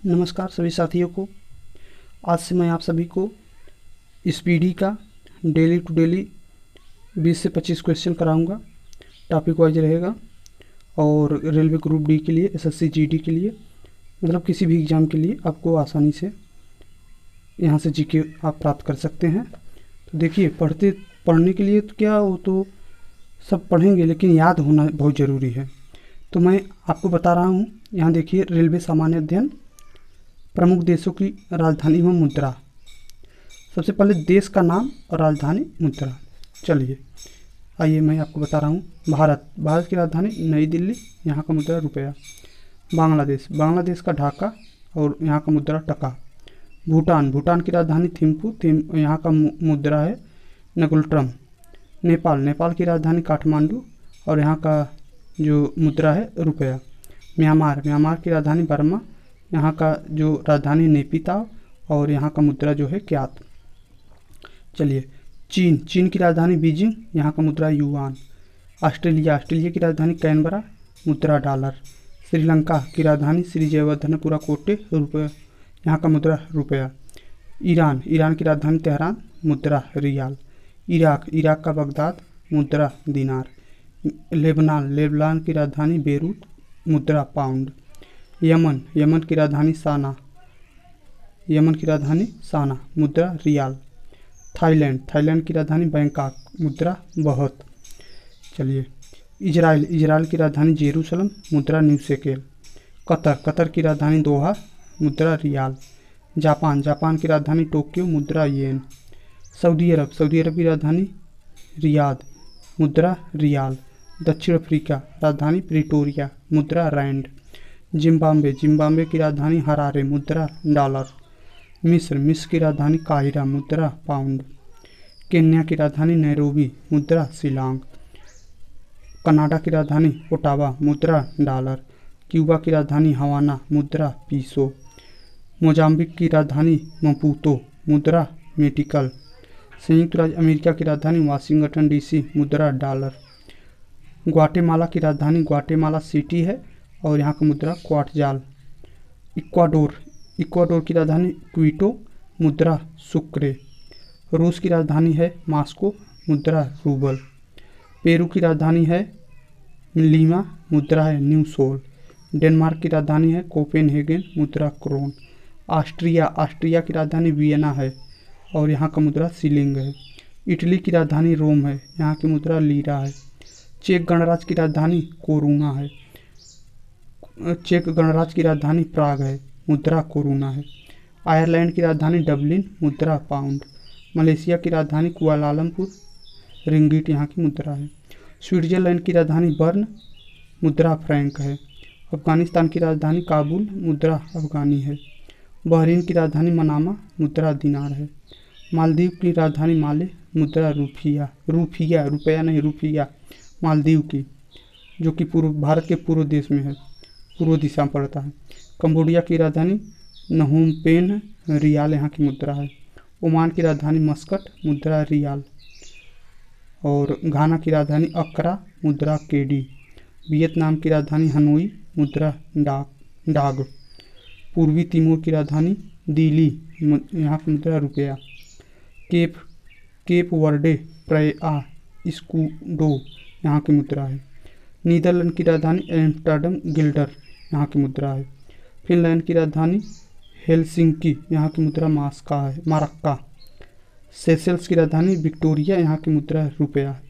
नमस्कार सभी साथियों को। आज से मैं आप सभी को स्पीडी का डेली टू डेली 20 से 25 क्वेश्चन कराऊंगा। टॉपिक वाइज रहेगा और रेलवे ग्रुप डी के लिए, एसएससी जीडी के लिए, मतलब किसी भी एग्ज़ाम के लिए आपको आसानी से यहाँ से जीके आप प्राप्त कर सकते हैं। तो देखिए, पढ़ने के लिए तो क्या, वो तो सब पढ़ेंगे लेकिन याद होना बहुत ज़रूरी है। तो मैं आपको बता रहा हूँ। यहाँ देखिए, रेलवे सामान्य अध्ययन, प्रमुख देशों की राजधानी व मुद्रा। सबसे पहले देश का नाम और राजधानी मुद्रा। चलिए आइए मैं आपको बता रहा हूँ। भारत की राजधानी नई दिल्ली, यहाँ का मुद्रा रुपया। बांग्लादेश का ढाका और यहाँ का मुद्रा टका। भूटान की राजधानी थिम्पू, यहाँ का मुद्रा है नगुल्ट्रम। नेपाल की राजधानी काठमांडू और यहाँ का जो मुद्रा है रुपया। म्यांमार की राजधानी बर्मा, यहाँ का जो राजधानी नेपिताव और यहाँ का मुद्रा जो है क्यात। चलिए, चीन की राजधानी बीजिंग, यहाँ का मुद्रा युआन। ऑस्ट्रेलिया की राजधानी कैनबरा, मुद्रा डॉलर। श्रीलंका की राजधानी श्री जयवर्धनपुरा कोटे, रुपया, यहाँ का मुद्रा रुपया। ईरान की राजधानी तेहरान, मुद्रा रियाल। इराक का बगदाद, मुद्रा दिनार। लेबनान की राजधानी बेरूत, मुद्रा पाउंड। यमन की राजधानी साना, मुद्रा रियाल। थाईलैंड की राजधानी बैंकॉक, मुद्रा बहुत। चलिए, इजराइल की राजधानी जेरूसलम, मुद्रा न्यू शेकेल। कतर की राजधानी दोहा, मुद्रा रियाल। जापान की राजधानी टोक्यो, मुद्रा येन। सऊदी अरब की राजधानी रियाद, मुद्रा रियाल। दक्षिण अफ्रीका राजधानी प्रिटोरिया, मुद्रा रैंड। जिम्बाब्वे की राजधानी हरारे, मुद्रा डॉलर। मिस्र की राजधानी काहिरा, मुद्रा पाउंड। केन्या की राजधानी नैरोबी, मुद्रा शिलांग। कनाडा की राजधानी ओटावा, मुद्रा डॉलर। क्यूबा की राजधानी हवाना, मुद्रा पीसो। मोजाम्बिक की राजधानी मपूतो, मुद्रा मेटिकल। संयुक्त राज्य अमेरिका की राजधानी वाशिंगटन डीसी, मुद्रा डॉलर। ग्वाटेमाला की राजधानी ग्वाटेमाला सिटी है और यहाँ का मुद्रा क्वाटजाल। इक्वाडोर की राजधानी क्विटो, मुद्रा सुक्रे। रूस की राजधानी है मॉस्को, मुद्रा रूबल। पेरू की राजधानी है लीमा, मुद्रा है न्यू सोल। डेनमार्क की राजधानी है कोपेनहेगन, मुद्रा क्रोन। ऑस्ट्रिया की राजधानी वियना है और यहाँ का मुद्रा शिलिंग है। इटली की राजधानी रोम है, यहाँ की मुद्रा लीरा है। चेक गणराज्य की राजधानी कोरुना है। चेक गणराज्य की राजधानी प्राग है, मुद्रा कोरुना है। आयरलैंड की राजधानी डबलिन, मुद्रा पाउंड। मलेशिया की राजधानी कुआलालंपुर, रिंगिट यहाँ की मुद्रा है। स्विट्जरलैंड की राजधानी बर्न, मुद्रा फ्रैंक है। अफगानिस्तान की राजधानी काबुल, मुद्रा अफगानी है। बहरीन की राजधानी मनामा, मुद्रा दिनार है। मालदीव की राजधानी माले, मुद्रा रुपया नहीं रुपया, मालदीव की, जो कि भारत के पूर्व देश में है, पूर्व दिशा में पड़ता है। कंबोडिया की राजधानी नहोम पेन है, रियाल यहाँ की मुद्रा है। ओमान की राजधानी मस्कट, मुद्रा रियाल। और घाना की राजधानी अक्रा, मुद्रा केडी। वियतनाम की राजधानी हनोई, मुद्रा डाग। पूर्वी तिमोर की राजधानी दिली, यहाँ की मुद्रा रुपया। केप वर्डे प्रया स्कूडो, यहाँ की मुद्रा है। नीदरलैंड की राजधानी एम्स्टर्डम गिल्डर, यहाँ की मुद्रा है। फिनलैंड की राजधानी हेलसिंकी, यहाँ की मुद्रा मारक्का। सेशल्स की राजधानी विक्टोरिया, यहाँ की मुद्रा रुपया है।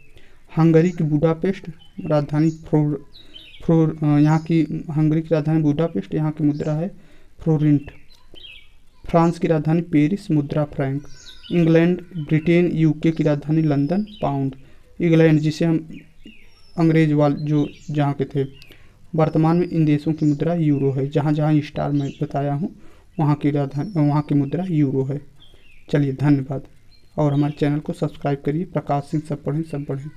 हंगरी की बुडापेस्ट राजधानी हंगरी की राजधानी बुडापेस्ट, यहाँ की मुद्रा है फ्लोरेंट। फ्रांस की राजधानी पेरिस, मुद्रा फ्रैंक। इंग्लैंड, ब्रिटेन, यूके की राजधानी लंदन, पाउंड। इंग्लैंड, जिसे हम अंग्रेज वाले जो जहाँ के थे, वर्तमान में इन देशों की मुद्रा यूरो है। जहाँ जहाँ स्टार मैं बताया हूँ वहाँ की मुद्रा यूरो है। चलिए, धन्यवाद और हमारे चैनल को सब्सक्राइब करिए। प्रकाश सिंह सब पढ़ें।